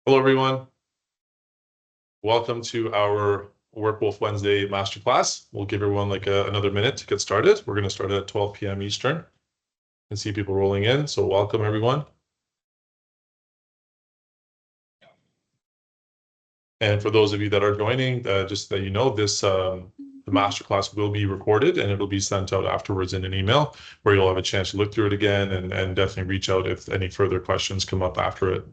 Hello, everyone. Welcome to our Workwolf Wednesday masterclass. We'll give everyone another minute to get started. We're going to start at 12 p.m. Eastern and see people rolling in. So welcome, everyone. And for those of you that are joining, just that you know, the masterclass will be recorded and it'll be sent out afterwards in an email where you'll have a chance to look through it again and definitely reach out if any further questions come up after it.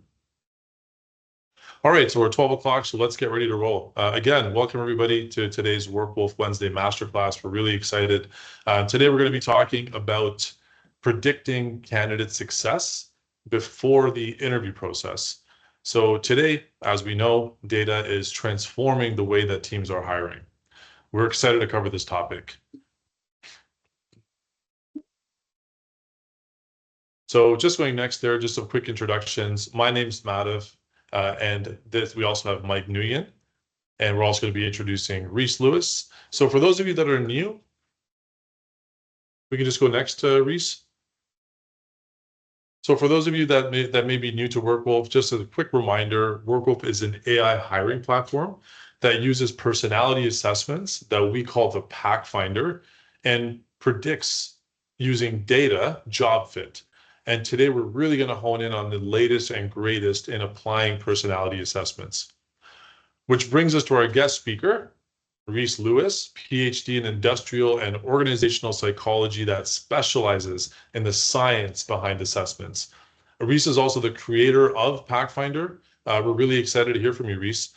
All right, so we're 12 o'clock, so let's get ready to roll. Again, welcome everybody to today's Workwolf Wednesday masterclass. We're really excited. Today we're going to be talking about predicting candidate success before the interview process. So today, as we know, data is transforming the way that teams are hiring. We're excited to cover this topic. So just going next there, just some quick introductions. My name's Madhav. And we also have Mike Nguyen, and we're also going to be introducing Rhys Lewis. So for those of you that are new, we can just go next to Rhys. So for those of you that may be new to Workwolf, just as a quick reminder, Workwolf is an AI hiring platform that uses personality assessments that we call the Pack Finder and predicts using data job fit. And today we're really going to hone in on the latest and greatest in applying personality assessments. Which brings us to our guest speaker, Rhys Lewis, PhD in industrial and organizational psychology that specializes in the science behind assessments. Rhys is also the creator of Packfinder. We're really excited to hear from you, Rhys.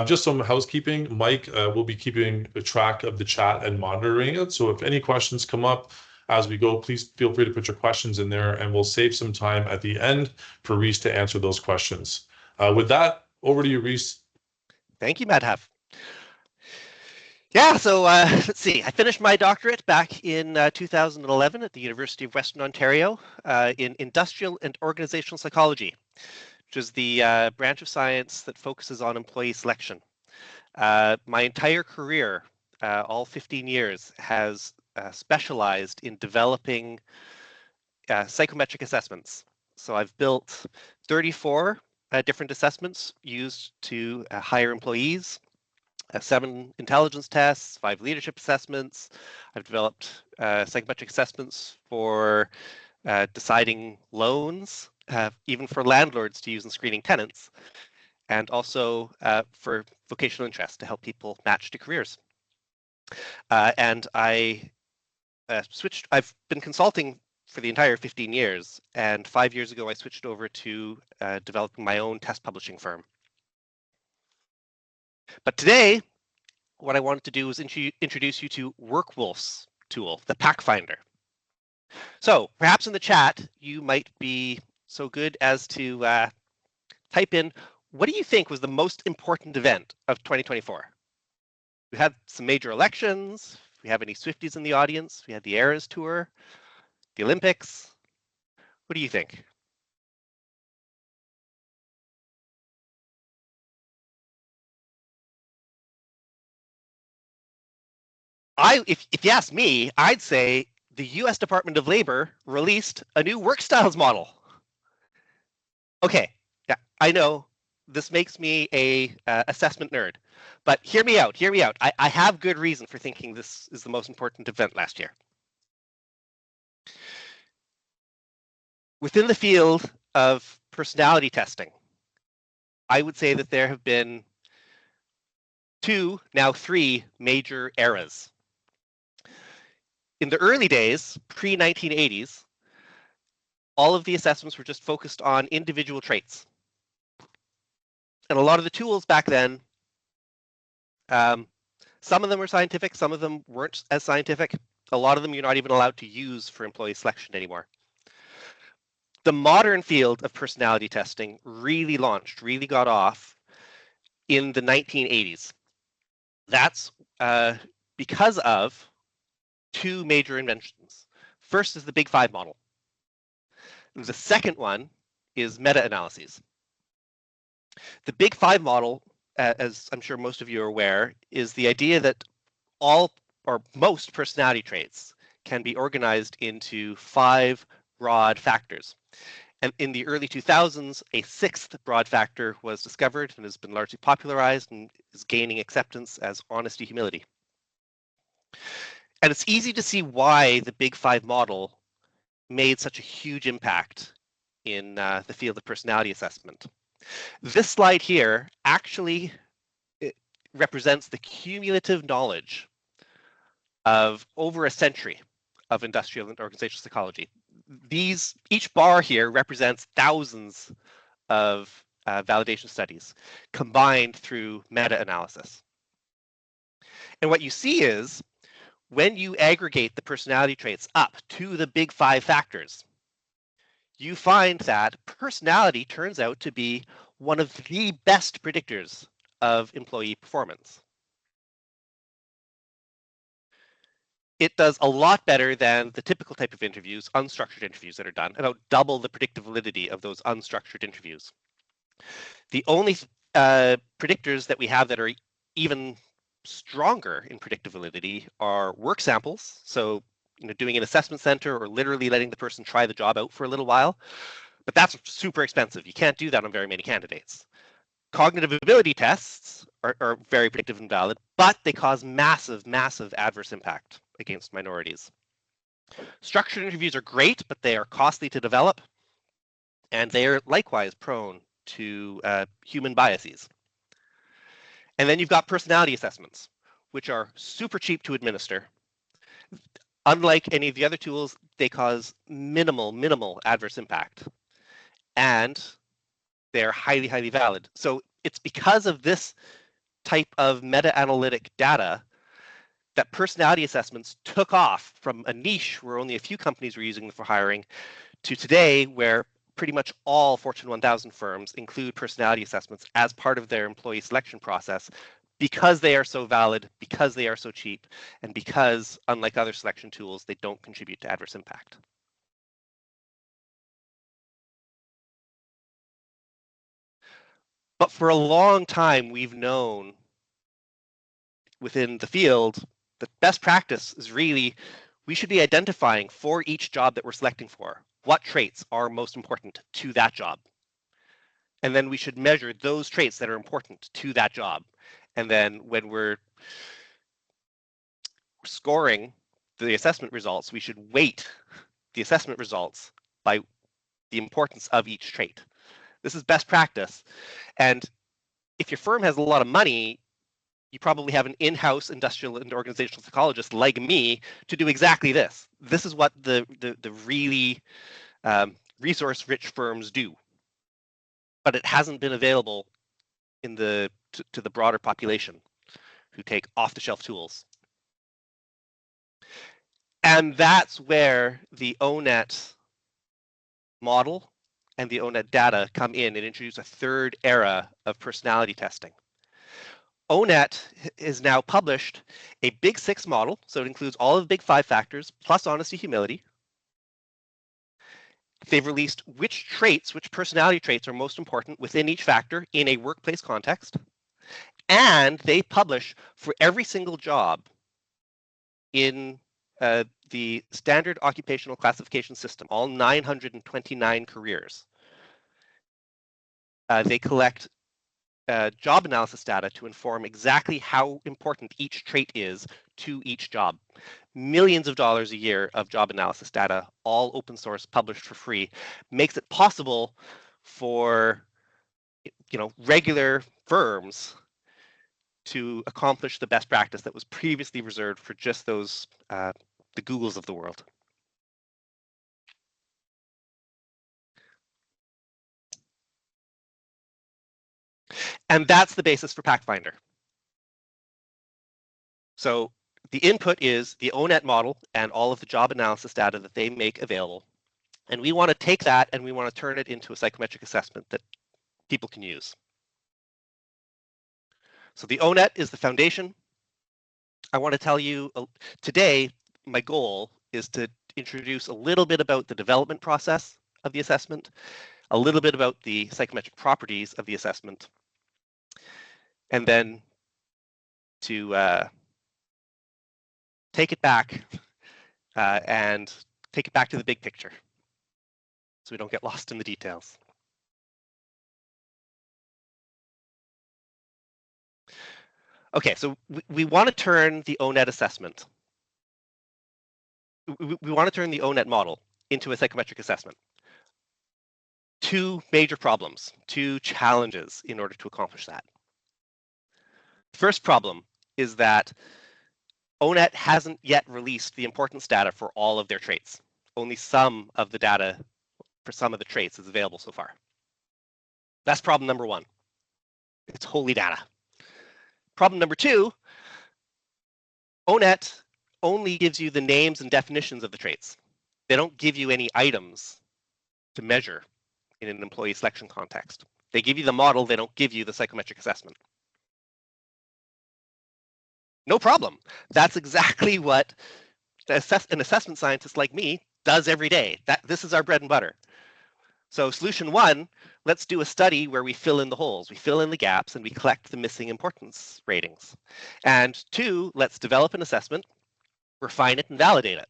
Just some housekeeping. Mike will be keeping track of the chat and monitoring it. So if any questions come up as we go, please feel free to put your questions in there and we'll save some time at the end for Rhys to answer those questions. With that, over to you, Rhys. Thank you, Madhav. Yeah, so let's see. I finished my doctorate back in 2011 at the University of Western Ontario in industrial and organizational psychology, which is the branch of science that focuses on employee selection. My entire career, all 15 years, has specialized in developing psychometric assessments. So I've built 34 different assessments used to hire employees, 7 intelligence tests, 5 leadership assessments. I've developed psychometric assessments for deciding loans, even for landlords to use in screening tenants, and also for vocational interest to help people match to careers. And I switched. I've been consulting for the entire 15 years, and 5 years ago I switched over to developing my own test publishing firm. But today, what I wanted to do was introduce you to Workwolf's tool, the Pack Finder. So perhaps in the chat, you might be so good as to type in, what do you think was the most important event of 2024? We had some major elections. We have any Swifties in the audience? We had the Eras Tour, the Olympics. What do you think? If you ask me, I'd say the US Department of Labor released a new work styles model. Okay, yeah, I know this makes me a assessment nerd, but hear me out, hear me out. I have good reason for thinking this is the most important event last year. Within the field of personality testing, I would say that there have been 2, now 3 major eras. In the early days, pre-1980s, all of the assessments were just focused on individual traits. And a lot of the tools back then, some of them were scientific, some of them weren't as scientific. A lot of them you're not even allowed to use for employee selection anymore. The modern field of personality testing really launched, really got off in the 1980s. That's because of 2 major inventions. First is the Big 5 model. The second one is meta-analyses. The Big 5 model, as I'm sure most of you are aware, is the idea that all or most personality traits can be organized into 5 broad factors. And in the early 2000s, a sixth broad factor was discovered and has been largely popularized and is gaining acceptance as honesty humility. And it's easy to see why the Big Five model made such a huge impact in the field of personality assessment. This slide here actually represents the cumulative knowledge of over a century of industrial and organizational psychology. Each bar here represents thousands of validation studies combined through meta-analysis. And what you see is when you aggregate the personality traits up to the Big Five factors, you find that personality turns out to be one of the best predictors of employee performance. It does a lot better than the typical type of interviews, unstructured interviews that are done, about double the predictive validity of those unstructured interviews. The only predictors that we have that are even stronger in predictive validity are work samples. So, doing an assessment center or literally letting the person try the job out for a little while. But that's super expensive. You can't do that on very many candidates. Cognitive ability tests are very predictive and valid, but they cause massive, massive adverse impact against minorities. Structured interviews are great, but they are costly to develop, and they are likewise prone to human biases. And then you've got personality assessments, which are super cheap to administer. Unlike any of the other tools, they cause minimal adverse impact. And they're highly, highly valid. So it's because of this type of meta-analytic data that personality assessments took off from a niche where only a few companies were using them for hiring to today where pretty much all Fortune 1000 firms include personality assessments as part of their employee selection process because they are so valid, because they are so cheap, and because, unlike other selection tools, they don't contribute to adverse impact. But for a long time, we've known within the field that best practice is really, we should be identifying for each job that we're selecting for, what traits are most important to that job. And then we should measure those traits that are important to that job. And then when we're scoring the assessment results, we should weight the assessment results by the importance of each trait. This is best practice. And if your firm has a lot of money, you probably have an in-house industrial and organizational psychologist like me to do exactly this. This is what the really resource-rich firms do. But it hasn't been available in to the broader population who take off-the-shelf tools. And that's where the ONET model and the ONET data come in and introduce a third era of personality testing. ONET has now published a Big Six model, so it includes all of the Big Five factors plus honesty, humility. They've released which personality traits are most important within each factor in a workplace context. And they publish for every single job in the standard occupational classification system, all 929 careers. They collect job analysis data to inform exactly how important each trait is to each job. Millions of dollars a year of job analysis data, all open source, published for free, makes it possible for regular firms to accomplish the best practice that was previously reserved for just those the Googles of the world. And that's the basis for PactFinder. So the input is the ONET model and all of the job analysis data that they make available. And we want to take that and we want to turn it into a psychometric assessment that people can use. So the ONET is the foundation. I want to tell you today, my goal is to introduce a little bit about the development process of the assessment, a little bit about the psychometric properties of the assessment, and then to take it back and take it back to the big picture. so we don't get lost in the details. Okay, so we want to turn the ONET assessment. We want to turn the ONET model into a psychometric assessment. Two major problems, two challenges in order to accomplish that. First problem is that ONET hasn't yet released the importance data for all of their traits. Only some of the data for some of the traits is available so far. That's problem number one. It's holy data. Problem number two, ONET only gives you the names and definitions of the traits. They don't give you any items to measure in an employee selection context. They give you the model, they don't give you the psychometric assessment. No problem. That's exactly what an assessment scientist like me does every day. This is our bread and butter. So solution one, let's do a study where we fill in the holes, we fill in the gaps, and we collect the missing importance ratings. And two, let's develop an assessment, refine it, and validate it.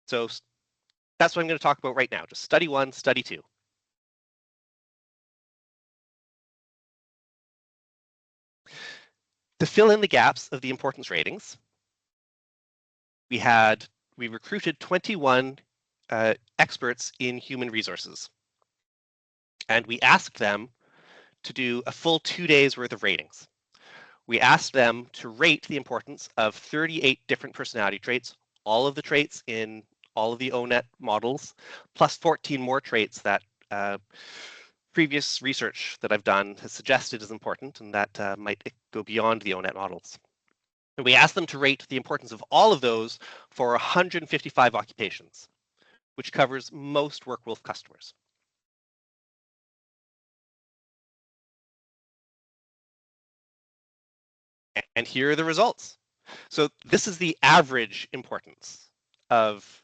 So that's what I'm going to talk about right now, just study one, study two. To fill in the gaps of the importance ratings, we recruited 21 experts in human resources. And we asked them to do a full 2 days worth of ratings. We asked them to rate the importance of 38 different personality traits, all of the traits in all of the ONET models, plus 14 more traits that previous research that I've done has suggested is important and that might go beyond the ONET models. And we asked them to rate the importance of all of those for 155 occupations, which covers most Workwolf customers. And here are the results. So this is the average importance of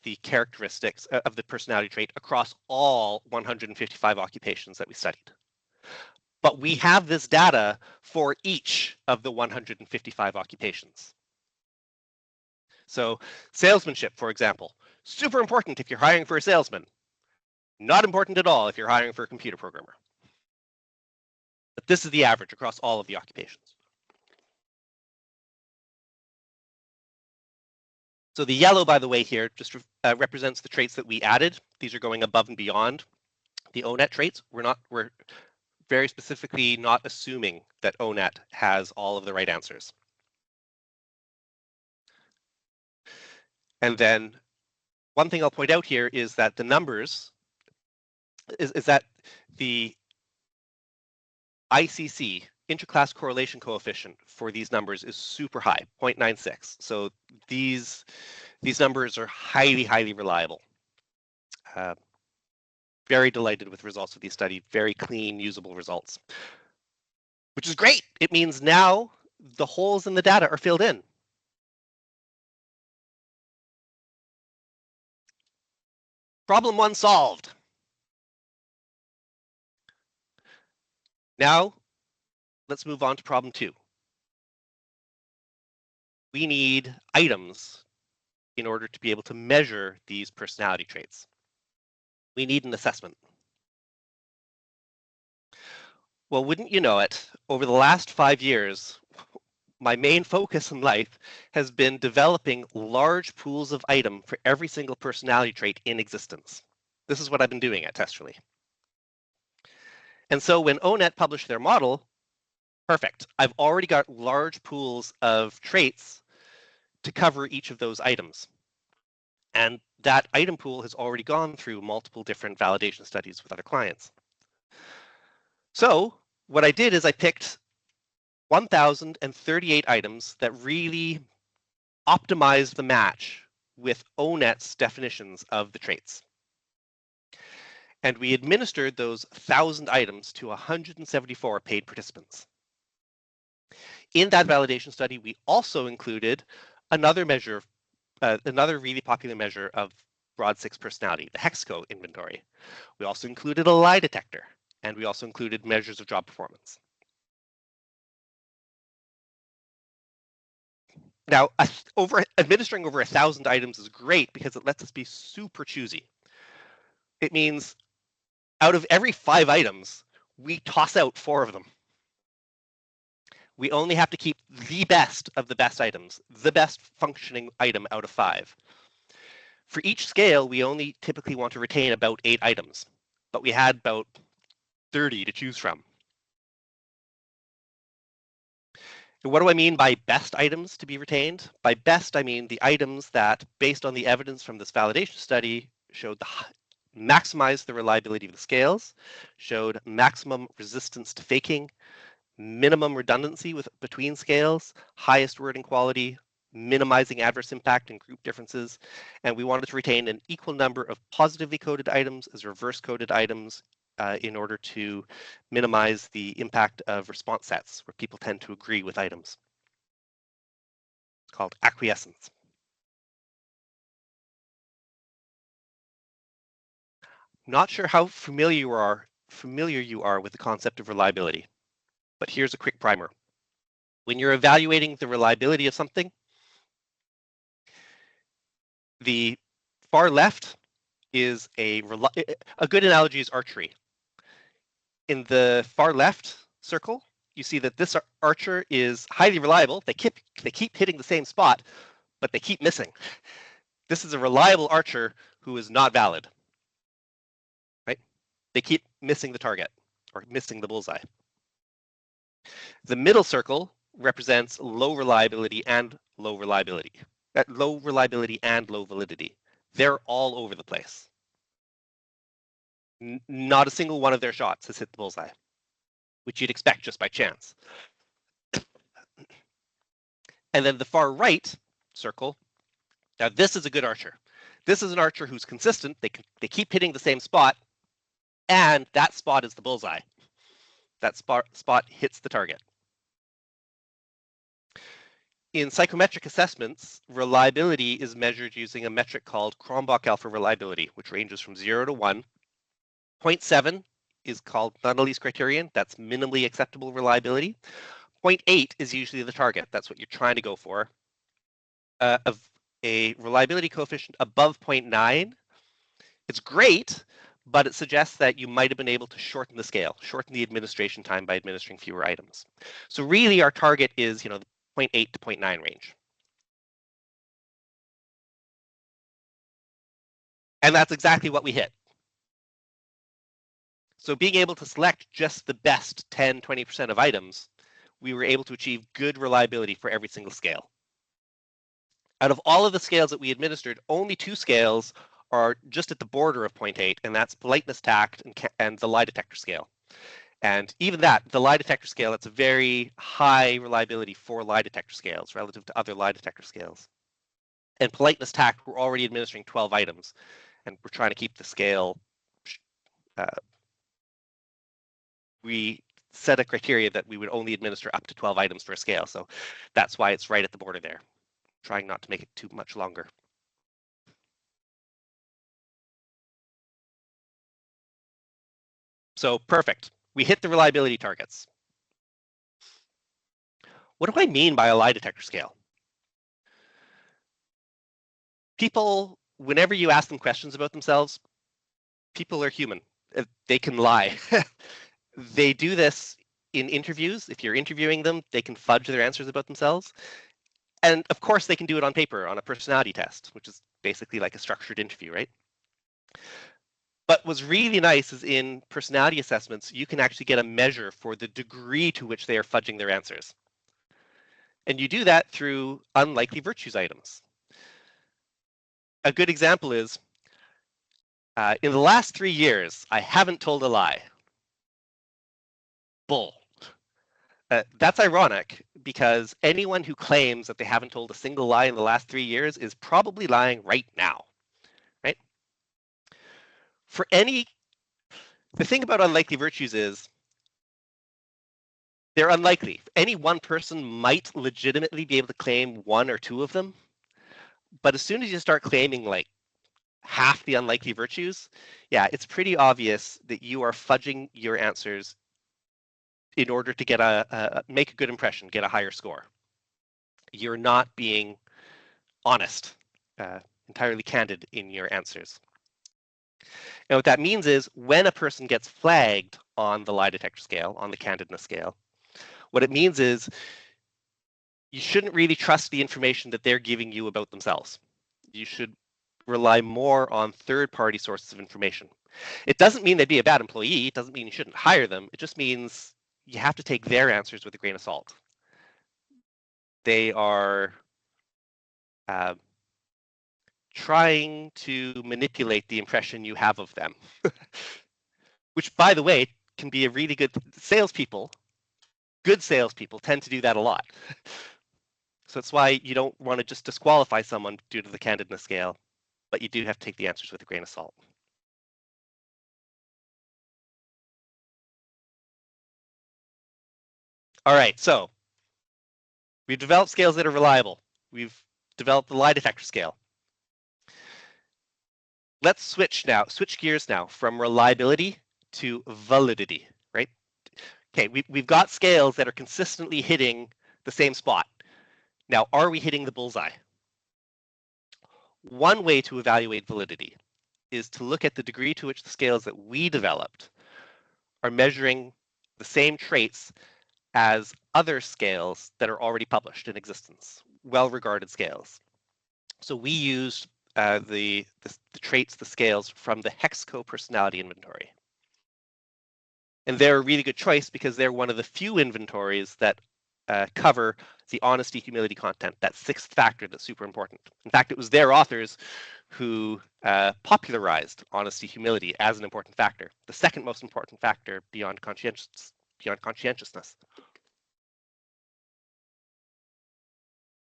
the characteristics of the personality trait across all 155 occupations that we studied. But we have this data for each of the 155 occupations. So salesmanship, for example, super important if you're hiring for a salesman. Not important at all if you're hiring for a computer programmer. But this is the average across all of the occupations. So the yellow, by the way, here just represents the traits that we added. These are going above and beyond the ONET traits. We're very specifically not assuming that ONET has all of the right answers. And then one thing I'll point out here is that the numbers is that the ICC, interclass correlation coefficient, for these numbers is super high, 0.96. So these numbers are highly, highly reliable. Very delighted with the results of these studies, very clean, usable results, which is great. It means now the holes in the data are filled in. Problem one solved. Now, let's move on to problem two. We need items in order to be able to measure these personality traits. We need an assessment. Well, wouldn't you know it, over the last 5 years, my main focus in life has been developing large pools of item for every single personality trait in existence. This is what I've been doing at Testerly. And so when ONET published their model, perfect. I've already got large pools of traits to cover each of those items. And that item pool has already gone through multiple different validation studies with other clients. So what I did is I picked 1,038 items that really optimized the match with ONET's definitions of the traits. And we administered those 1,000 items to 174 paid participants. In that validation study, we also included another measure, another really popular measure of Broad 6 personality, the Hexco inventory. We also included a lie detector, and we also included measures of job performance. Now, administering over 1,000 items is great because it lets us be super choosy. It means out of every 5 items, we toss out 4 of them. We only have to keep the best of the best items, the best functioning item out of 5. For each scale, we only typically want to retain about 8 items, but we had about 30 to choose from. And what do I mean by best items to be retained? By best, I mean the items that, based on the evidence from this validation study, showed maximized the reliability of the scales, showed maximum resistance to faking, minimum redundancy between scales, highest wording quality, minimizing adverse impact and group differences, and we wanted to retain an equal number of positively coded items as reverse coded items in order to minimize the impact of response sets where people tend to agree with items. It's called acquiescence. Not sure how familiar you are with the concept of reliability, but here's a quick primer. When you're evaluating the reliability of something, the far left is a good analogy is archery. In the far left circle, you see that this archer is highly reliable. They keep hitting the same spot, but they keep missing. This is a reliable archer who is not valid, right? They keep missing the target or missing the bullseye. The middle circle represents low reliability and low reliability. Low reliability and low validity. They're all over the place. Not a single one of their shots has hit the bullseye, which you'd expect just by chance. And then the far right circle, now this is a good archer. This is an archer who's consistent. They keep hitting the same spot, and that spot is the bullseye. That spot hits the target. In psychometric assessments, reliability is measured using a metric called Cronbach alpha reliability, which ranges from 0 to 1. 0.7 is called Nunnally's criterion. That's minimally acceptable reliability. 0.8 is usually the target. That's what you're trying to go for. Of a reliability coefficient above 0.9, it's great, but it suggests that you might have been able to shorten the scale, shorten the administration time by administering fewer items. So really our target is, the 0.8 to 0.9 range. And that's exactly what we hit. So being able to select just the best 10, 20% of items, we were able to achieve good reliability for every single scale. Out of all of the scales that we administered, only 2 scales are just at the border of 0.8, and that's politeness, tact, and the lie detector scale. And even that, the lie detector scale, that's a very high reliability for lie detector scales relative to other lie detector scales. And politeness, tact, we're already administering 12 items, and we're trying to keep the scale. We set a criteria that we would only administer up to 12 items for a scale, so that's why it's right at the border there. Trying not to make it too much longer. So perfect. We hit the reliability targets. What do I mean by a lie detector scale? People, whenever you ask them questions about themselves, people are human. They can lie. They do this in interviews. If you're interviewing them, they can fudge their answers about themselves. And of course, they can do it on paper, on a personality test, which is basically like a structured interview, right? But what's really nice is in personality assessments, you can actually get a measure for the degree to which they are fudging their answers. And you do that through unlikely virtues items. A good example is, in the last 3 years, I haven't told a lie. Bull. That's ironic because anyone who claims that they haven't told a single lie in the last 3 years is probably lying right now, right? The thing about unlikely virtues is they're unlikely. Any one person might legitimately be able to claim 1 or 2 of them, but as soon as you start claiming like half the unlikely virtues, yeah, it's pretty obvious that you are fudging your answers in order to get make a good impression, get a higher score. You're not being honest, entirely candid in your answers. And what that means is when a person gets flagged on the lie detector scale, on the candidness scale, what it means is you shouldn't really trust the information that they're giving you about themselves. You should rely more on third-party sources of information. It doesn't mean they'd be a bad employee. It doesn't mean you shouldn't hire them. It just means you have to take their answers with a grain of salt. They are trying to manipulate the impression you have of them, which, by the way, can be a really good salespeople. Good salespeople tend to do that a lot. So that's why you don't want to just disqualify someone due to the candidness scale, but you do have to take the answers with a grain of salt. All right, so we've developed scales that are reliable. We've developed the lie detector scale. Let's switch gears now from reliability to validity, right? Okay, we've got scales that are consistently hitting the same spot. Now, are we hitting the bullseye? One way to evaluate validity is to look at the degree to which the scales that we developed are measuring the same traits as other scales that are already published in existence, well-regarded scales. So we used the traits, the scales from the Hexco personality inventory. And they're a really good choice because they're one of the few inventories that cover the honesty, humility content, that sixth factor that's super important. In fact, it was their authors who popularized honesty, humility as an important factor, the second most important factor beyond conscientiousness.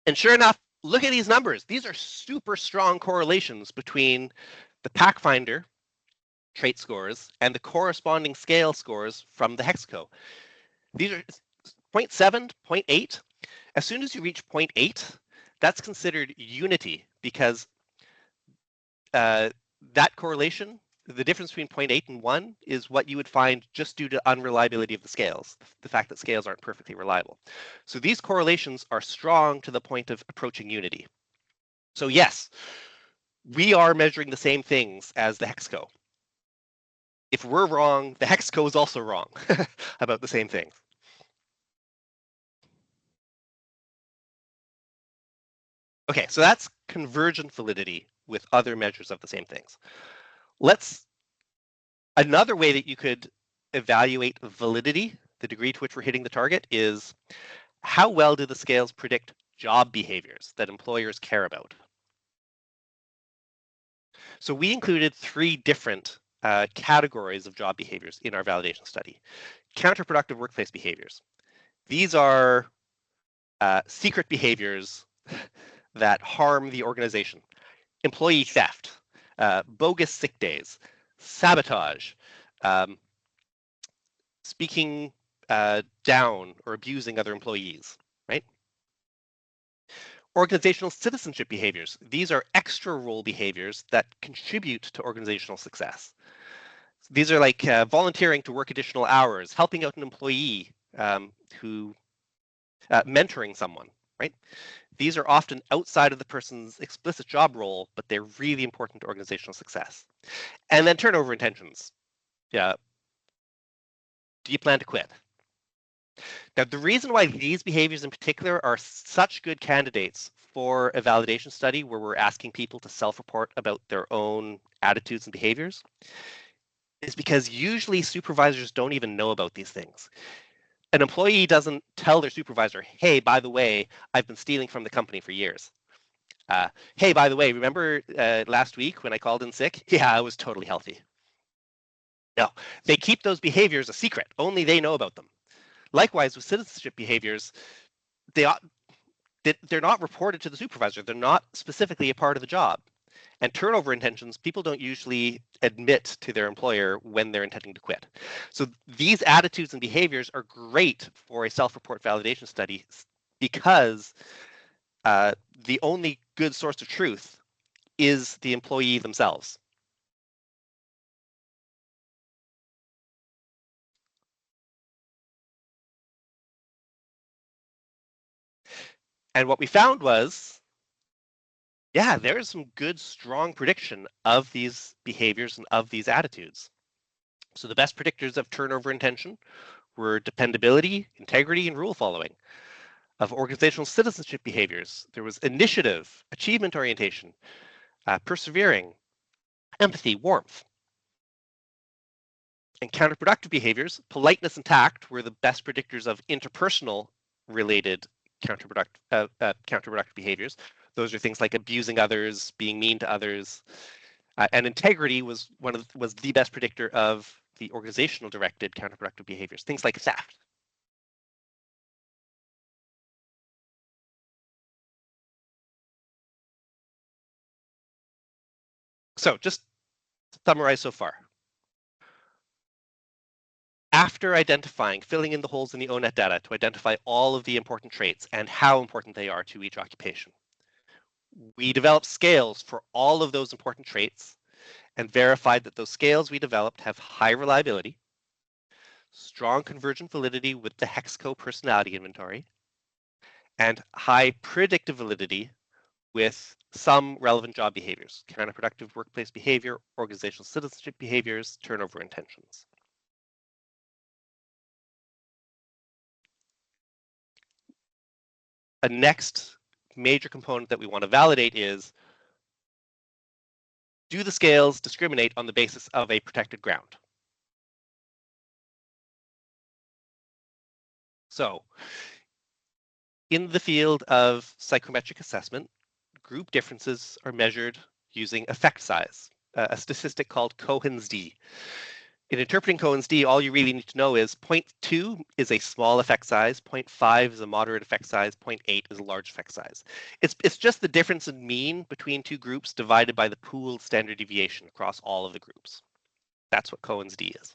And sure enough, look at these numbers. These are super strong correlations between the Pathfinder trait scores and the corresponding scale scores from the Hexco. These are 0.7, 0.8. As soon as you reach 0.8, that's considered unity because that correlation, the difference between 0.8 and 1 is what you would find just due to unreliability of the scales, the fact that scales aren't perfectly reliable. So these correlations are strong to the point of approaching unity. So yes, we are measuring the same things as the Hexco. If we're wrong, the Hexco is also wrong about the same things. Okay, so that's convergent validity with other measures of the same things. Another way that you could evaluate validity, the degree to which we're hitting the target, is how well do the scales predict job behaviors that employers care about? So we included 3 different categories of job behaviors in our validation study. Counterproductive workplace behaviors. These are secret behaviors that harm the organization. Employee theft, bogus sick days, sabotage, speaking down or abusing other employees, right? Organizational citizenship behaviors. These are extra role behaviors that contribute to organizational success. These are like volunteering to work additional hours, helping out an employee who mentoring someone, right? These are often outside of the person's explicit job role, but they're really important to organizational success. And then turnover intentions. Yeah. Do you plan to quit? Now, the reason why these behaviors in particular are such good candidates for a validation study where we're asking people to self-report about their own attitudes and behaviors is because usually supervisors don't even know about these things. An employee doesn't tell their supervisor, hey, by the way, I've been stealing from the company for years. Hey, by the way, remember last week when I called in sick? Yeah, I was totally healthy. No, they keep those behaviors a secret. Only they know about them. Likewise, with citizenship behaviors, they're not reported to the supervisor. They're not specifically a part of the job. And turnover intentions, people don't usually admit to their employer when they're intending to quit. So these attitudes and behaviors are great for a self-report validation study because the only good source of truth is the employee themselves. And what we found was yeah, there's some good, strong prediction of these behaviors and of these attitudes. So the best predictors of turnover intention were dependability, integrity, and rule following. Of organizational citizenship behaviors, there was initiative, achievement orientation, persevering, empathy, warmth. And counterproductive behaviors, politeness and tact were the best predictors of interpersonal related counterproductive behaviors. Those are things like abusing others, being mean to others, and integrity was was the best predictor of the organizational directed counterproductive behaviors, things like theft. So just to summarize so far. After identifying, filling in the holes in the ONET data to identify all of the important traits and how important they are to each occupation, we developed scales for all of those important traits and verified that those scales we developed have high reliability, strong convergent validity with the Hexco personality inventory, and high predictive validity with some relevant job behaviors, counterproductive workplace behavior, organizational citizenship behaviors, turnover intentions. A next major component that we want to validate is, do the scales discriminate on the basis of a protected ground? So in the field of psychometric assessment, group differences are measured using effect size, a statistic called Cohen's d. In interpreting Cohen's d, all you really need to know is 0.2 is a small effect size, 0.5 is a moderate effect size, 0.8 is a large effect size. It's just the difference in mean between two groups divided by the pooled standard deviation across all of the groups. That's what Cohen's d is.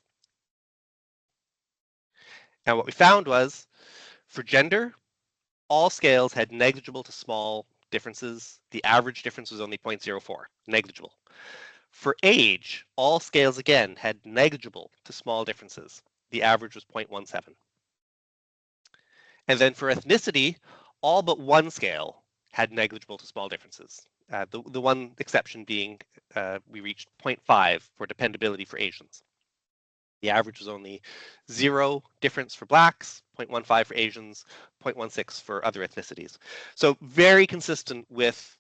And what we found was, for gender, all scales had negligible to small differences. The average difference was only 0.04, negligible. For age, all scales again had negligible to small differences. The average was 0.17. And then for ethnicity, all but one scale had negligible to small differences. The one exception being we reached 0.5 for dependability for Asians. The average was only 0 difference for Blacks, 0.15 for Asians, 0.16 for other ethnicities. So very consistent with,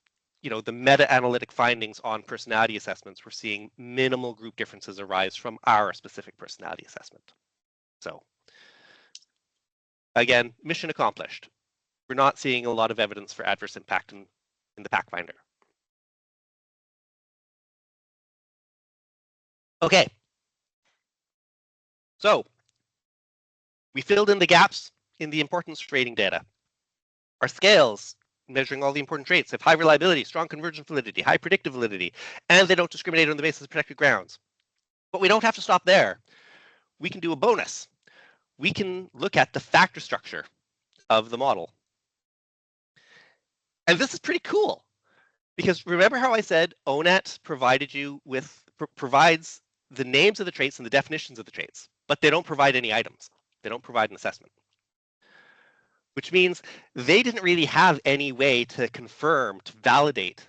the meta-analytic findings on personality assessments. We're seeing minimal group differences arise from our specific personality assessment. So again, mission accomplished. We're not seeing a lot of evidence for adverse impact in the Pathfinder. Okay. So we filled in the gaps in the importance rating data. Our scales, measuring all the important traits, have high reliability, strong convergent validity, high predictive validity, and they don't discriminate on the basis of protected grounds. But we don't have to stop there. We can do a bonus. We can look at the factor structure of the model. And this is pretty cool, because remember how I said ONET provided you with provides the names of the traits and the definitions of the traits, but they don't provide any items. They don't provide an assessment, which means they didn't really have any way to confirm, to validate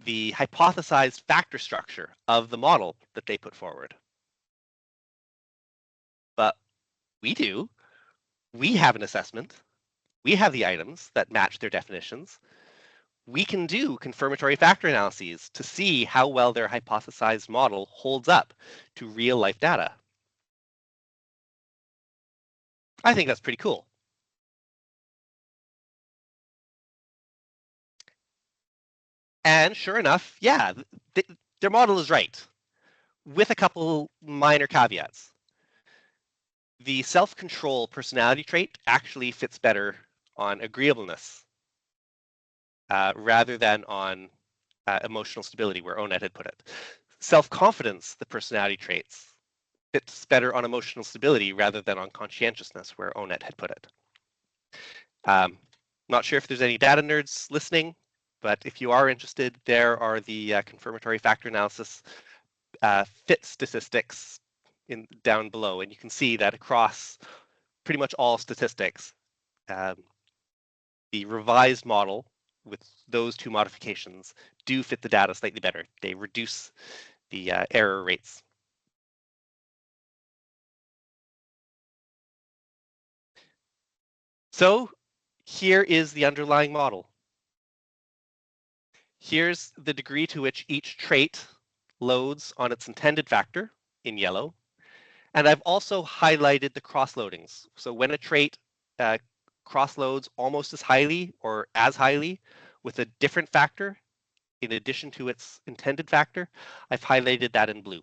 the hypothesized factor structure of the model that they put forward. But we do. We have an assessment. We have the items that match their definitions. We can do confirmatory factor analyses to see how well their hypothesized model holds up to real life data. I think that's pretty cool. And sure enough, yeah, their model is right, with a couple minor caveats. The self-control personality trait actually fits better on agreeableness rather than on emotional stability, where ONET had put it. Self-confidence, the personality traits, fits better on emotional stability rather than on conscientiousness, where ONET had put it. Not sure if there's any data nerds listening, but if you are interested, there are the confirmatory factor analysis fit statistics down below, and you can see that across pretty much all statistics, the revised model with those two modifications do fit the data slightly better. They reduce the error rates. So here is the underlying model. Here's the degree to which each trait loads on its intended factor in yellow. And I've also highlighted the cross-loadings. So when a trait cross-loads almost as highly or as highly with a different factor in addition to its intended factor, I've highlighted that in blue.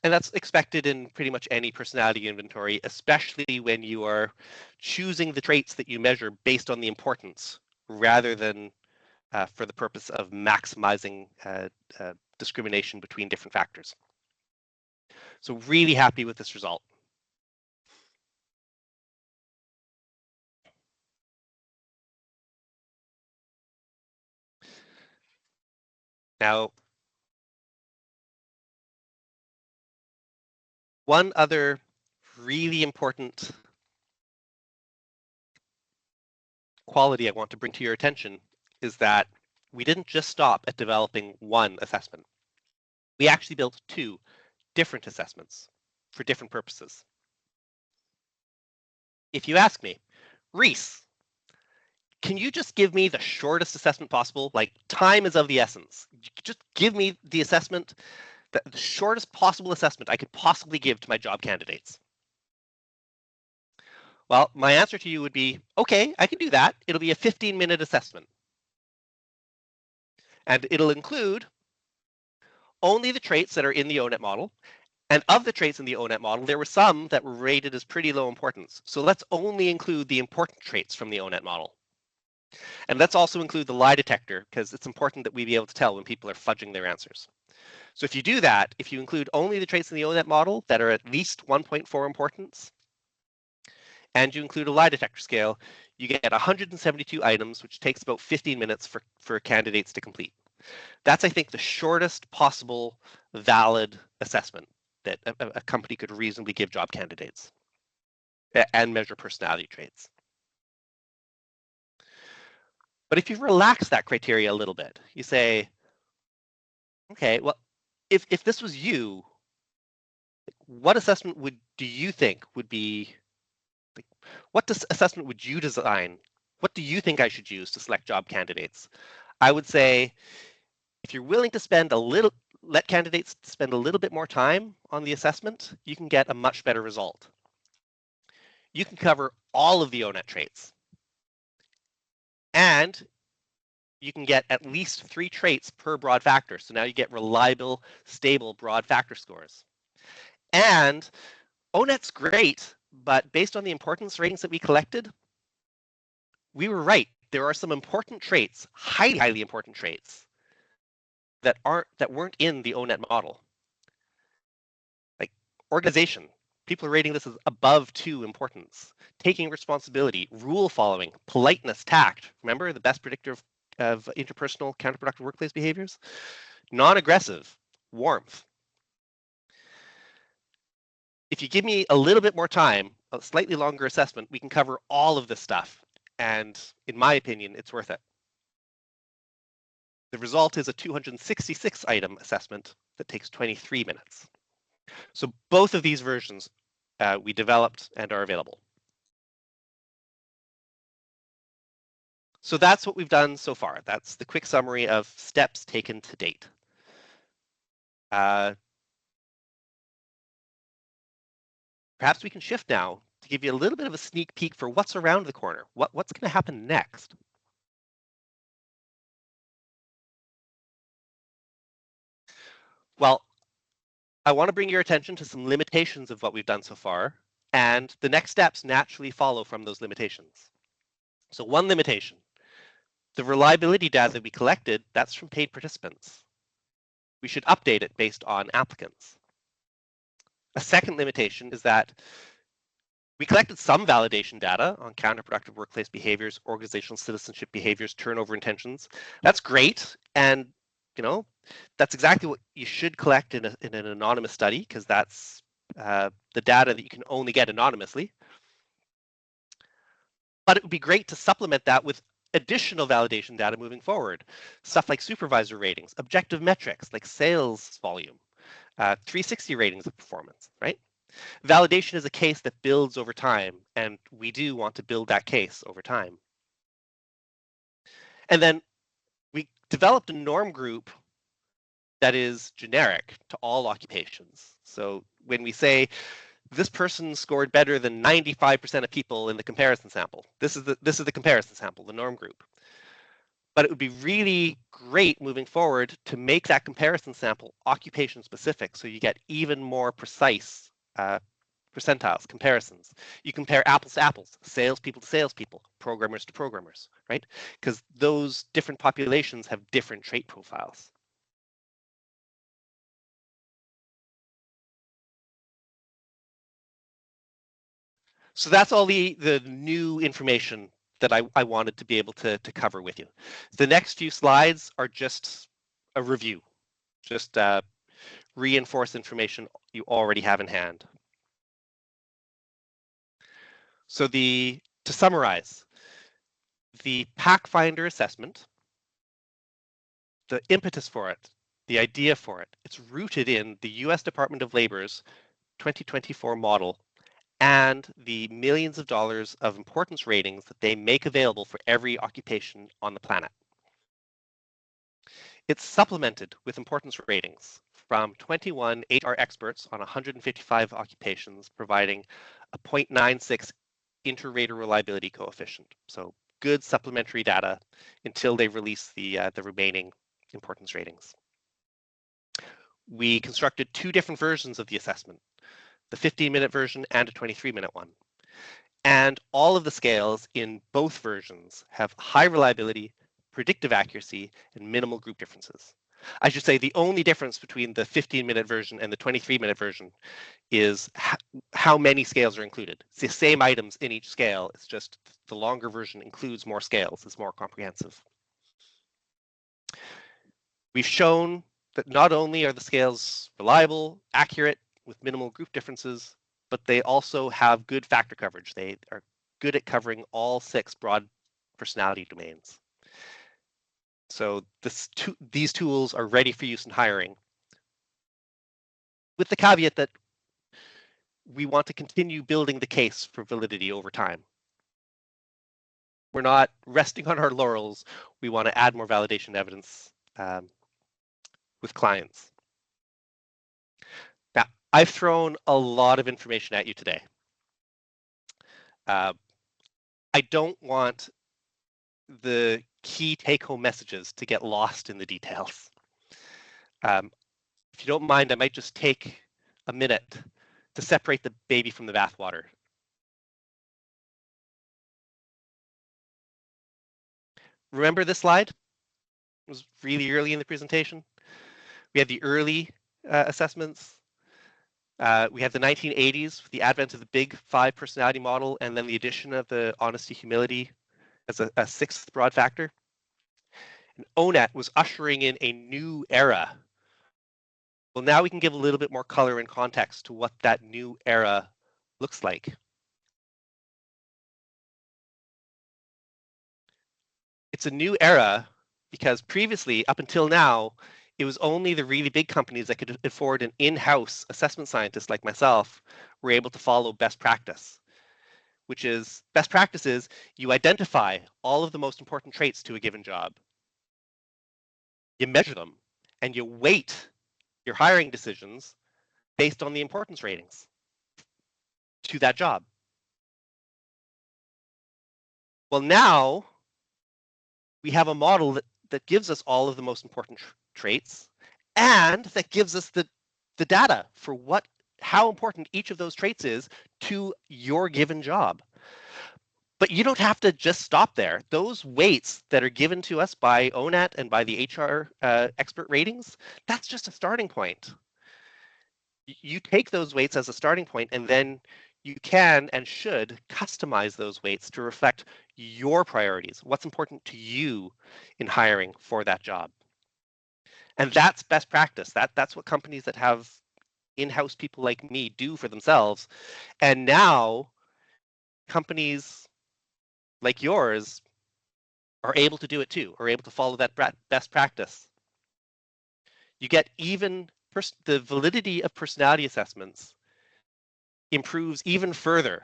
And that's expected in pretty much any personality inventory, especially when you are choosing the traits that you measure based on the importance rather than for the purpose of maximizing discrimination between different factors. So really happy with this result. Now, one other really important quality I want to bring to your attention is that we didn't just stop at developing one assessment. We actually built two different assessments for different purposes. If you ask me, Rhys, can you just give me the shortest assessment possible? Like, time is of the essence. Just give me the assessment, the shortest possible assessment I could possibly give to my job candidates. Well, my answer to you would be, okay, I can do that. It'll be a 15-minute assessment. And it'll include only the traits that are in the ONET model. And of the traits in the ONET model, there were some that were rated as pretty low importance. So let's only include the important traits from the ONET model. And let's also include the lie detector, because it's important that we be able to tell when people are fudging their answers. So if you do that, if you include only the traits in the ONET model that are at least 1.4 importance, and you include a lie detector scale, you get 172 items, which takes about 15 minutes for candidates to complete. That's, I think, the shortest possible valid assessment that a company could reasonably give job candidates and measure personality traits. But if you relax that criteria a little bit, you say, okay, well, if this was you, what assessment do you think would be, what assessment would you design? What do you think I should use to select job candidates? I would say, if you're willing to spend let candidates spend a little bit more time on the assessment, you can get a much better result. You can cover all of the ONET traits. And you can get at least 3 traits per broad factor. So now you get reliable, stable broad factor scores. And ONET's great, but based on the importance ratings that we collected, we were right. There are some important traits, highly, highly important traits, that weren't in the ONET model. Like organization. People are rating this as above 2 importance. Taking responsibility, rule following, politeness, tact. Remember, the best predictor of interpersonal counterproductive workplace behaviors? Non-aggressive, warmth. If you give me a little bit more time, a slightly longer assessment, we can cover all of this stuff. And in my opinion, it's worth it. The result is a 266 item assessment that takes 23 minutes. So both of these versions we developed and are available. So that's what we've done so far. That's the quick summary of steps taken to date. Perhaps we can shift now to give you a little bit of a sneak peek for what's around the corner. What's going to happen next? Well, I want to bring your attention to some limitations of what we've done so far, and the next steps naturally follow from those limitations. So one limitation, the reliability data that we collected, that's from paid participants. We should update it based on applicants. A second limitation is that we collected some validation data on counterproductive workplace behaviors, organizational citizenship behaviors, turnover intentions. That's great, and that's exactly what you should collect in an anonymous study, because that's the data that you can only get anonymously. But it would be great to supplement that with additional validation data moving forward. Stuff like supervisor ratings, objective metrics like sales volume, 360 ratings of performance, right? Validation is a case that builds over time, and we do want to build that case over time. And then we developed a norm group that is generic to all occupations. So when we say this person scored better than 95% of people in the comparison sample, this is the comparison sample, the norm group. But it would be really great moving forward to make that comparison sample occupation specific, so you get even more precise percentiles, comparisons. You compare apples to apples, salespeople to salespeople, programmers to programmers, right? Because those different populations have different trait profiles. So that's all the new information that I wanted to be able to cover with you. The next few slides are just a review, just reinforce information you already have in hand. So to summarize, the Pathfinder assessment, the impetus for it, the idea for it, it's rooted in the US Department of Labor's 2024 model and the millions of dollars of importance ratings that they make available for every occupation on the planet. It's supplemented with importance ratings from 21 HR experts on 155 occupations, providing a 0.96 inter-rater reliability coefficient. So good supplementary data until they release the remaining importance ratings. We constructed two different versions of the assessment, the 15-minute version and a 23-minute one. And all of the scales in both versions have high reliability, predictive accuracy, and minimal group differences. I should say the only difference between the 15-minute version and the 23-minute version is how many scales are included. It's the same items in each scale. It's just the longer version includes more scales. It's more comprehensive. We've shown that not only are the scales reliable, accurate, with minimal group differences, but they also have good factor coverage. They are good at covering all 6 broad personality domains. So these tools are ready for use in hiring, with the caveat that we want to continue building the case for validity over time. We're not resting on our laurels. We want to add more validation evidence with clients. Now, I've thrown a lot of information at you today. I don't want the key take-home messages to get lost in the details. If you don't mind, I might just take a minute to separate the baby from the bathwater. Remember this slide? It was really early in the presentation. We had the early assessments. We have the 1980s with the advent of the big 5 personality model, and then the addition of the honesty, humility as a 6th broad factor. And ONET was ushering in a new era. Well, now we can give a little bit more color and context to what that new era looks like. It's a new era because previously, up until now, it was only the really big companies that could afford an in-house assessment scientist like myself were able to follow best practice, which is best practices. You identify all of the most important traits to a given job. You measure them and you weight your hiring decisions based on the importance ratings to that job. Well, now we have a model that gives us all of the most important traits and that gives us the data for how important each of those traits is to your given job. But you don't have to just stop there. Those weights that are given to us by ONET and by the HR expert ratings, that's just a starting point. You take those weights as a starting point, and then you can and should customize those weights to reflect your priorities, what's important to you in hiring for that job. And that's best practice. That's what companies that have in-house people like me do for themselves. And now companies like yours are able to do it too, or able to follow that best practice. You get even the validity of personality assessments improves even further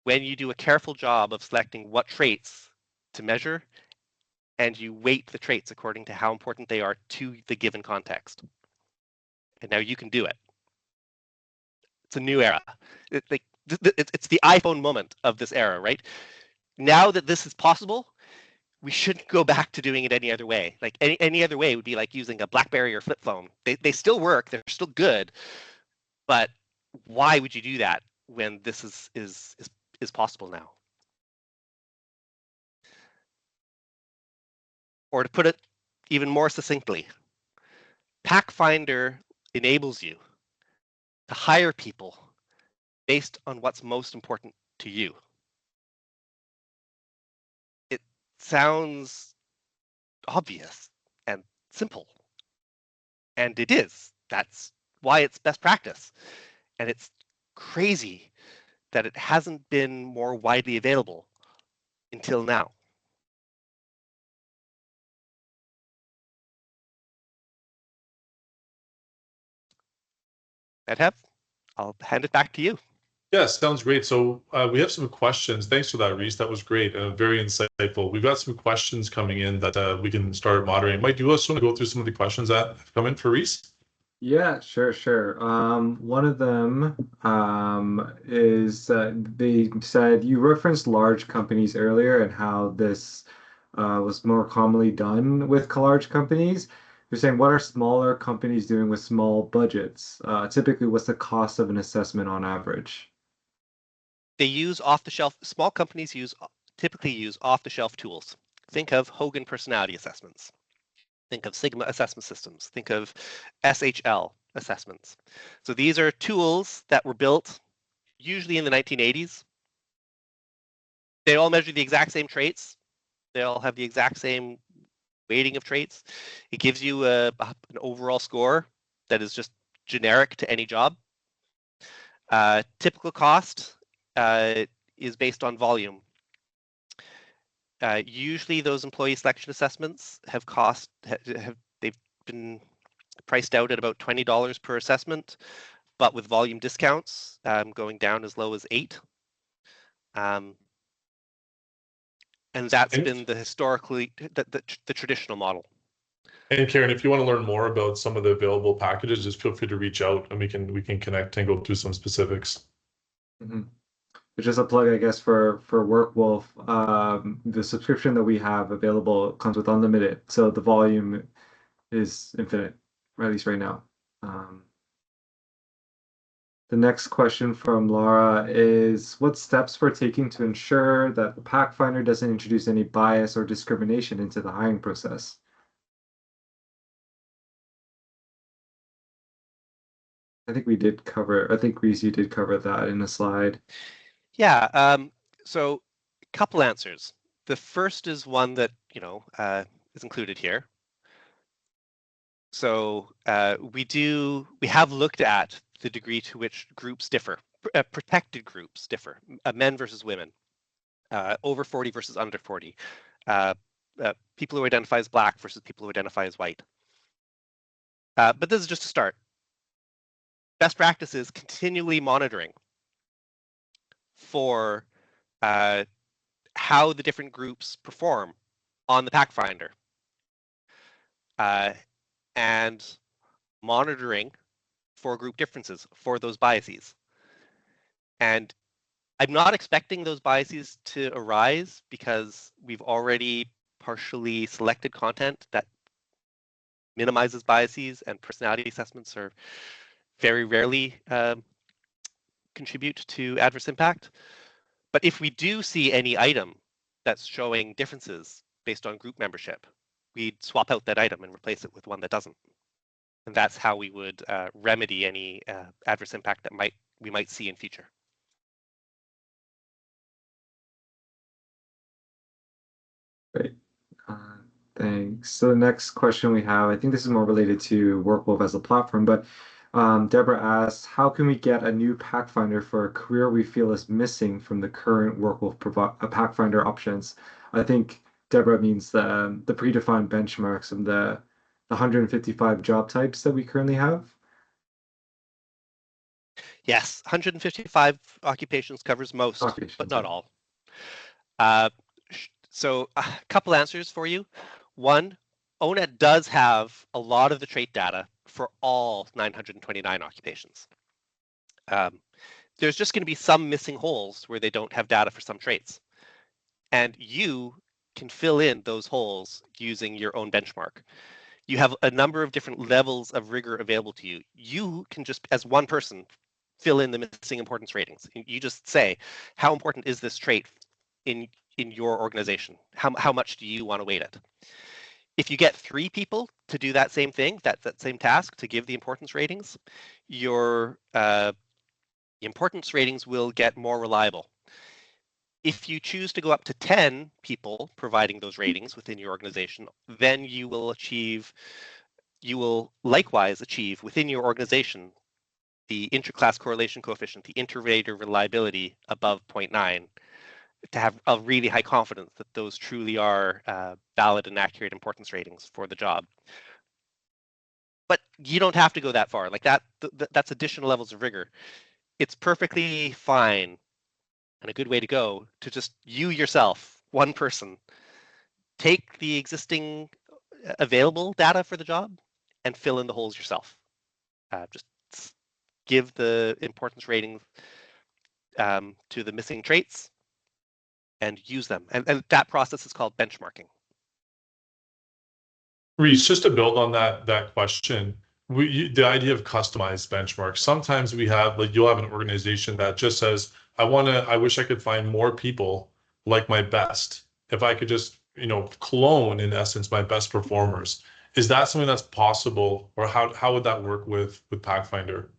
when you do a careful job of selecting what traits to measure, and you weight the traits according to how important they are to the given context. And now you can do it. It's a new era. It's the iPhone moment of this era, right? Now that this is possible, we shouldn't go back to doing it any other way. Like any other way would be like using a BlackBerry or flip phone. They still work. They're still good. But why would you do that when this is possible now? Or to put it even more succinctly, Pathfinder enables you to hire people based on what's most important to you. It sounds obvious and simple, and it is. That's why it's best practice. And it's crazy that it hasn't been more widely available until now. Edheb, I'll hand it back to you. Yeah, sounds great. So we have some questions. Thanks for that, Rhys. That was great. Very insightful. We've got some questions coming in that we can start moderating. Mike, do you also want to go through some of the questions that have come in for Rhys? Yeah, sure. One of them is they said you referenced large companies earlier and how this was more commonly done with large companies. You're saying, what are smaller companies doing with small budgets? Typically, what's the cost of an assessment on average? They use off-the-shelf, small companies typically use off-the-shelf tools. Think of Hogan personality assessments. Think of Sigma assessment systems. Think of SHL assessments. So these are tools that were built usually in the 1980s. They all measure the exact same traits. They all have the exact same weighting of traits. It gives you an overall score that is just generic to any job. Typical cost is based on volume. Usually those employee selection assessments they've been priced out at about $20 per assessment, but with volume discounts going down as low as $8. And that's been the historically the traditional model. And Karen, if you want to learn more about some of the available packages, just feel free to reach out and we can connect and go through some specifics. Mm-hmm. It's just a plug, I guess, for Workwolf. The subscription that we have available comes with unlimited, so the volume is infinite, or at least right now. The next question from Laura is, what steps we're taking to ensure that the Pathfinder doesn't introduce any bias or discrimination into the hiring process? I think we did cover, I think Rhys, you did cover that in a slide. Yeah, so a couple answers. The first is one that, is included here. So we have looked at the degree to which groups differ, protected groups differ, men versus women, over 40 versus under 40, people who identify as Black versus people who identify as white. But this is just a start. Best practice is continually monitoring for how the different groups perform on the Pathfinder, and monitoring for group differences, for those biases. And I'm not expecting those biases to arise because we've already partially selected content that minimizes biases, and personality assessments are very rarely contribute to adverse impact. But if we do see any item that's showing differences based on group membership, we'd swap out that item and replace it with one that doesn't. And that's how we would remedy any adverse impact that we might see in future. Great. Thanks. So the next question we have, I think this is more related to Workwolf as a platform, but Deborah asks, how can we get a new Pathfinder for a career we feel is missing from the current Workwolf Pathfinder options? I think Deborah means the predefined benchmarks and the 155 job types that we currently have. Yes, 155 occupations covers most, but Occupations, not yeah. all. So a couple answers for you. One, ONET does have a lot of the trait data for all 929 occupations. There's just going to be some missing holes where they don't have data for some traits. And you can fill in those holes using your own benchmark. You have a number of different levels of rigor available to you. You can just, as one person, fill in the missing importance ratings. You just say, how important is this trait in your organization? How much do you want to weight it? If you get 3 people to do that same thing, that same task, to give the importance ratings, your importance ratings will get more reliable. If you choose to go up to 10 people providing those ratings within your organization, then you will likewise achieve within your organization the interclass correlation coefficient, the inter-rater reliability above 0.9, to have a really high confidence that those truly are valid and accurate importance ratings for the job. But you don't have to go that far. Like that's additional levels of rigor. It's perfectly fine and a good way to go to just you yourself, one person, take the existing available data for the job and fill in the holes yourself. Just give the importance ratings to the missing traits and use them. And that process is called benchmarking. Rhys, just to build on that question, the idea of customized benchmarks. Sometimes we have like you'll have an organization that just says, I wish I could find more people like my best. If I could just, clone in essence my best performers. Is that something that's possible, or how would that work with Pathfinder?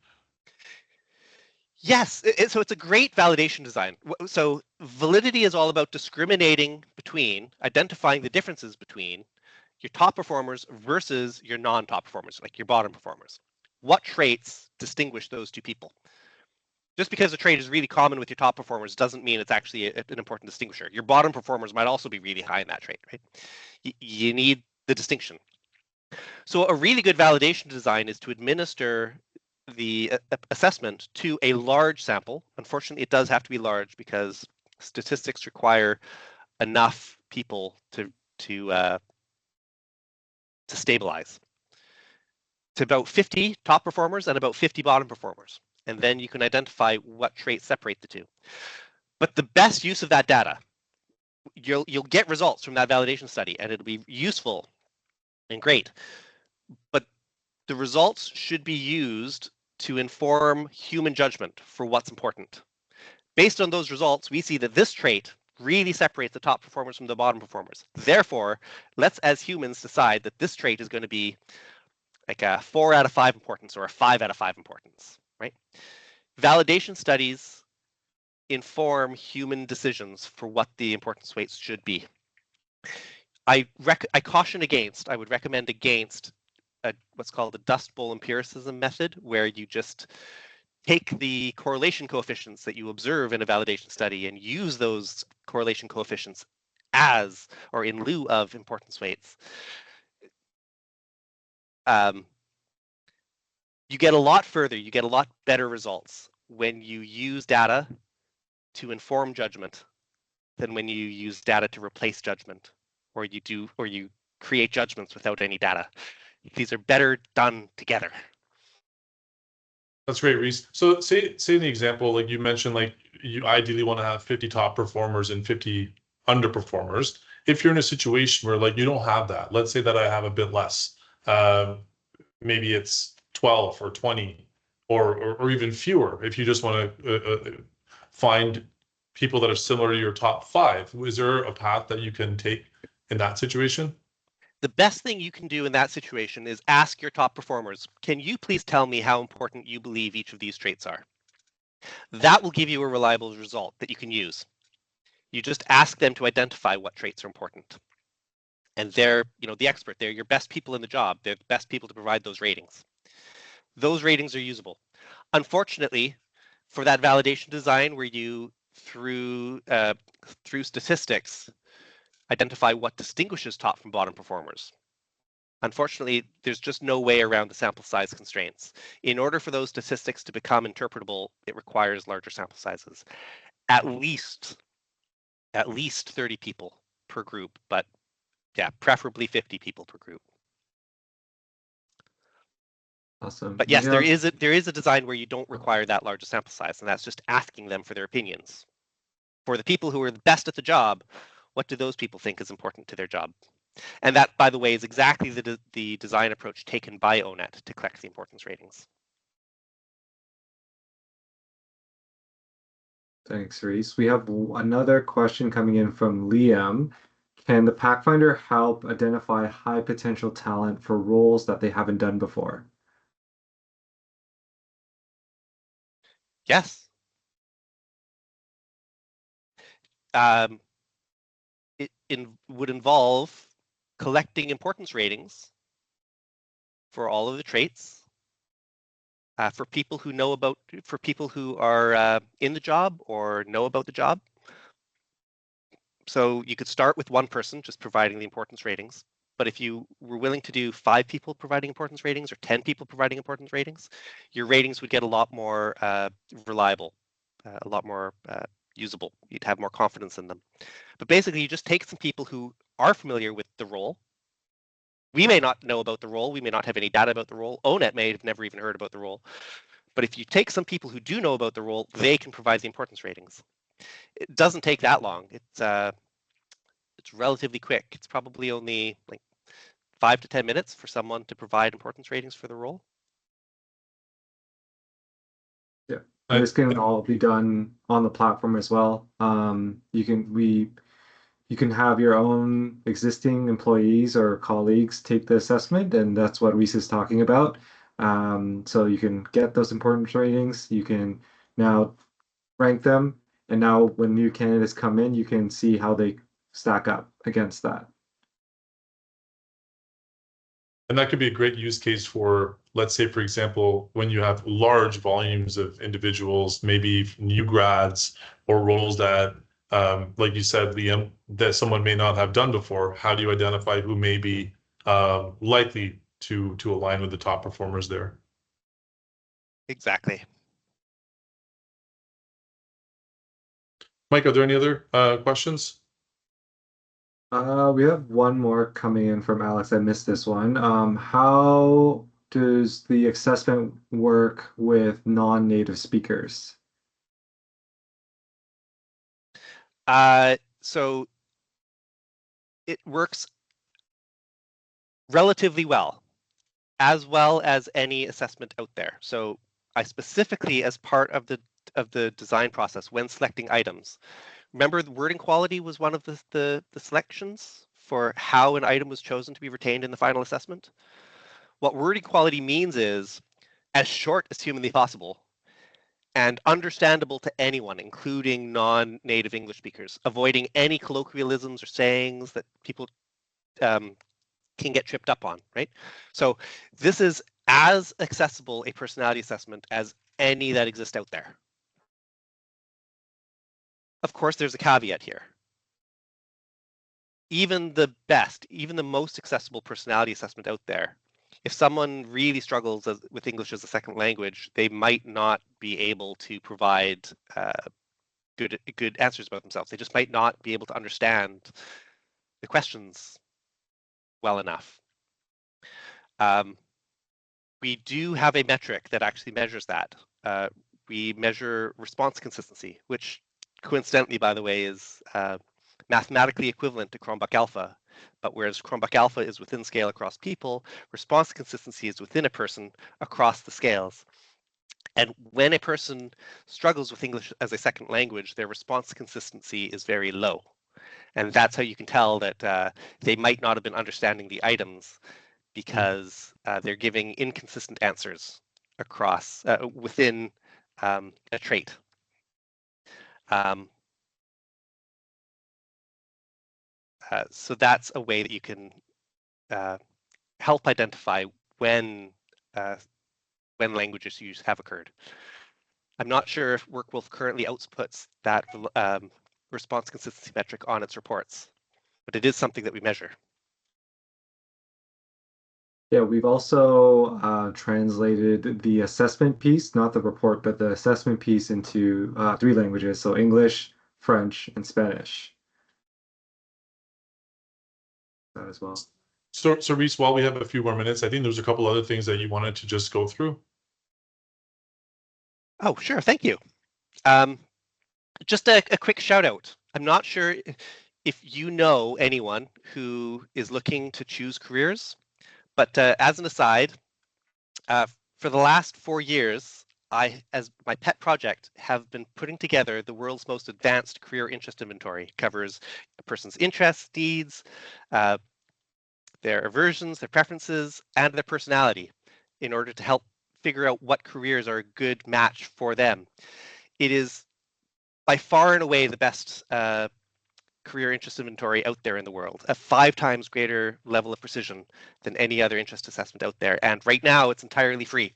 Yes, so it's a great validation design. So validity is all about discriminating between, identifying the differences between your top performers versus your non-top performers, like your bottom performers. What traits distinguish those two people? Just because a trait is really common with your top performers doesn't mean it's actually an important distinguisher. Your bottom performers might also be really high in that trait, right? You need the distinction. So a really good validation design is to administer the assessment to a large sample. Unfortunately, it does have to be large because statistics require enough people to stabilize. To about 50 top performers and about 50 bottom performers. And then you can identify what traits separate the two. But the best use of that data, you'll get results from that validation study, and it'll be useful and great. But the results should be used to inform human judgment for what's important. Based on those results, we see that this trait really separates the top performers from the bottom performers. Therefore, let's as humans decide that this trait is going to be like a 4 out of 5 importance or a 5 out of 5 importance, right? Validation studies inform human decisions for what the importance weights should be. I would recommend against what's called the Dust Bowl empiricism method, where you just take the correlation coefficients that you observe in a validation study and use those correlation coefficients as or in lieu of importance weights. You get a lot further, you get a lot better results when you use data to inform judgment than when you use data to replace judgment, or you create judgments without any data. These are better done together. That's great, Rhys. So say in the example, like you mentioned, like you ideally want to have 50 top performers and 50 underperformers. If you're in a situation where like you don't have that, let's say that I have a bit less, maybe it's 12 or 20 or even fewer. If you just want to find people that are similar to your top 5, is there a path that you can take in that situation? The best thing you can do in that situation is ask your top performers, can you please tell me how important you believe each of these traits are? That will give you a reliable result that you can use. You just ask them to identify what traits are important. And they're, the expert. They're your best people in the job. They're the best people to provide those ratings. those ratings are usable. Unfortunately, for that validation design where you, through statistics, identify what distinguishes top from bottom performers, unfortunately, there's just no way around the sample size constraints. In order for those statistics to become interpretable, it requires larger sample sizes. At least 30 people per group, but yeah, preferably 50 people per group. Awesome. But yes, there is a design where you don't require that large a sample size, and that's just asking them for their opinions. For the people who are the best at the job, what do those people think is important to their job? And that, by the way, is exactly the design approach taken by ONET to collect the importance ratings. Thanks, Rhys. We have another question coming in from Liam. Can the Pathfinder help identify high potential talent for roles that they haven't done before? Yes. It would involve collecting importance ratings for all of the traits for people who are in the job or know about the job. So you could start with one person just providing the importance ratings. But if you were willing to do 5 people providing importance ratings or 10 people providing importance ratings, your ratings would get a lot more reliable, a lot more usable. You'd have more confidence in them. But basically, you just take some people who are familiar with the role. We may not know about the role. We may not have any data about the role. ONET may have never even heard about the role. But if you take some people who do know about the role, they can provide the importance ratings. It doesn't take that long. It's relatively quick. It's probably only like 5 to 10 minutes for someone to provide importance ratings for the role. Yeah, and this can all be done on the platform as well. You can have your own existing employees or colleagues take the assessment, and that's what Rhys is talking about. So you can get those importance ratings. You can now rank them, and now when new candidates come in, you can see how they stack up against that. And that could be a great use case for, let's say, for example, when you have large volumes of individuals, maybe new grads or roles that, like you said, Liam, that someone may not have done before. How do you identify who may be likely to align with the top performers there? Exactly. Mike, are there any other questions? We have one more coming in from Alex. I missed this one. How does the assessment work with non-native speakers? So it works relatively well as any assessment out there. So I specifically, as part of the design process when selecting items, remember the wording quality was one of the selections for how an item was chosen to be retained in the final assessment. What wording quality means is as short as humanly possible and understandable to anyone, including non-native English speakers, avoiding any colloquialisms or sayings that people can get tripped up on, right? So this is as accessible a personality assessment as any that exist out there. Of course, there's a caveat here. Even the most accessible personality assessment out there, if someone really struggles with English as a second language, they might not be able to provide good answers about themselves. They just might not be able to understand the questions well enough. We do have a metric that actually measures that. We measure response consistency, which coincidentally, by the way, is mathematically equivalent to Cronbach alpha. But whereas Cronbach alpha is within scale across people, response consistency is within a person across the scales. And when a person struggles with English as a second language, their response consistency is very low. And that's how you can tell that they might not have been understanding the items because they're giving inconsistent answers across within a trait. So that's a way that you can help identify when when languages use have occurred. I'm not sure if Workwolf currently outputs that response consistency metric on its reports, but it is something that we measure. Yeah, we've also translated the assessment piece, not the report, but the assessment piece into 3 languages, so English, French, and Spanish. That as well. So Rhys, while we have a few more minutes, I think there's a couple other things that you wanted to just go through. Oh, sure. Thank you. Just a quick shout out. I'm not sure if you know anyone who is looking to choose careers, but as an aside, for the last 4 years, I, as my pet project, have been putting together the world's most advanced career interest inventory. It covers a person's interests, needs, their aversions, their preferences, and their personality in order to help figure out what careers are a good match for them. It is by far and away the best career interest inventory out there in the world, a 5 times greater level of precision than any other interest assessment out there. And right now it's entirely free.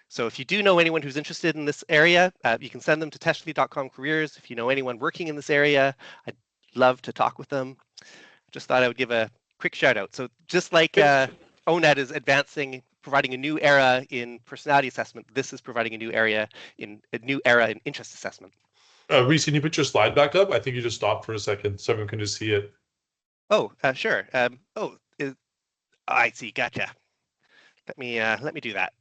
So if you do know anyone who's interested in this area, you can send them to testly.com careers. If you know anyone working in this area, I'd love to talk with them. Just thought I would give a quick shout out. So just like ONET is advancing, providing a new era in personality assessment, this is providing a new era in interest assessment. Rhys, can you put your slide back up? I think you just stopped for a second, so everyone can just see it. Oh, sure. I see. Gotcha. Let me do that.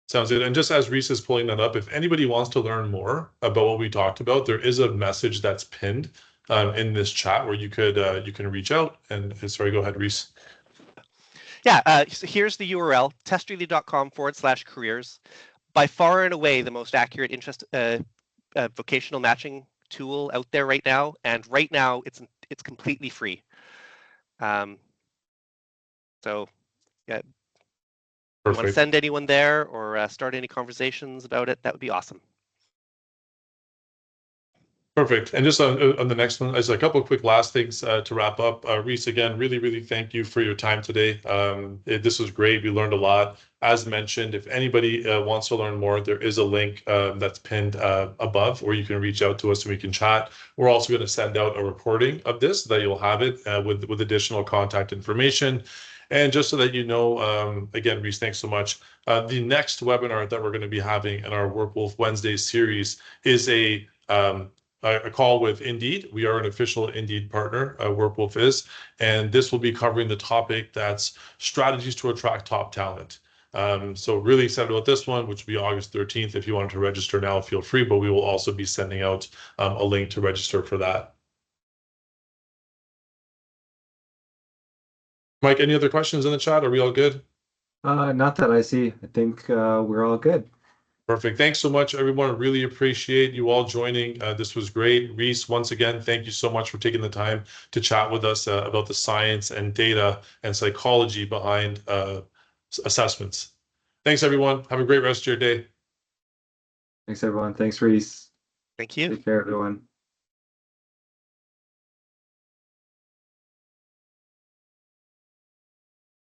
Sounds good. And just as Rhys is pulling that up, if anybody wants to learn more about what we talked about, there is a message that's pinned in this chat where you can reach out. And sorry, go ahead, Rhys. Yeah. So here's the URL: testreally.com/careers. By far and away the most accurate interest vocational matching tool out there right now, and right now it's completely free. So yeah, if you want to send anyone there or start any conversations about it, that would be awesome. Perfect. And just on the next one, as a couple of quick last things to wrap up. Rhys, again, really thank you for your time today. This was great. We learned a lot. As mentioned, if anybody wants to learn more, there is a link that's pinned above where you can reach out to us and we can chat. We're also going to send out a recording of this that you'll have it with additional contact information. And just so that you know, again, Rhys, thanks so much. The next webinar that we're going to be having in our Workwolf Wednesday series is a call with Indeed. We are an official Indeed partner, Workwolf is, and this will be covering the topic that's strategies to attract top talent. So really excited about this one, which will be August 13th. If you wanted to register now, feel free, but we will also be sending out a link to register for that. Mike, any other questions in the chat? Are we all good? Not that I see. I think we're all good. Perfect. Thanks so much, everyone. Really appreciate you all joining. This was great. Rhys, once again, thank you so much for taking the time to chat with us about the science and data and psychology behind assessments. Thanks, everyone. Have a great rest of your day. Thanks, everyone. Thanks, Rhys. Thank you. Take care, everyone.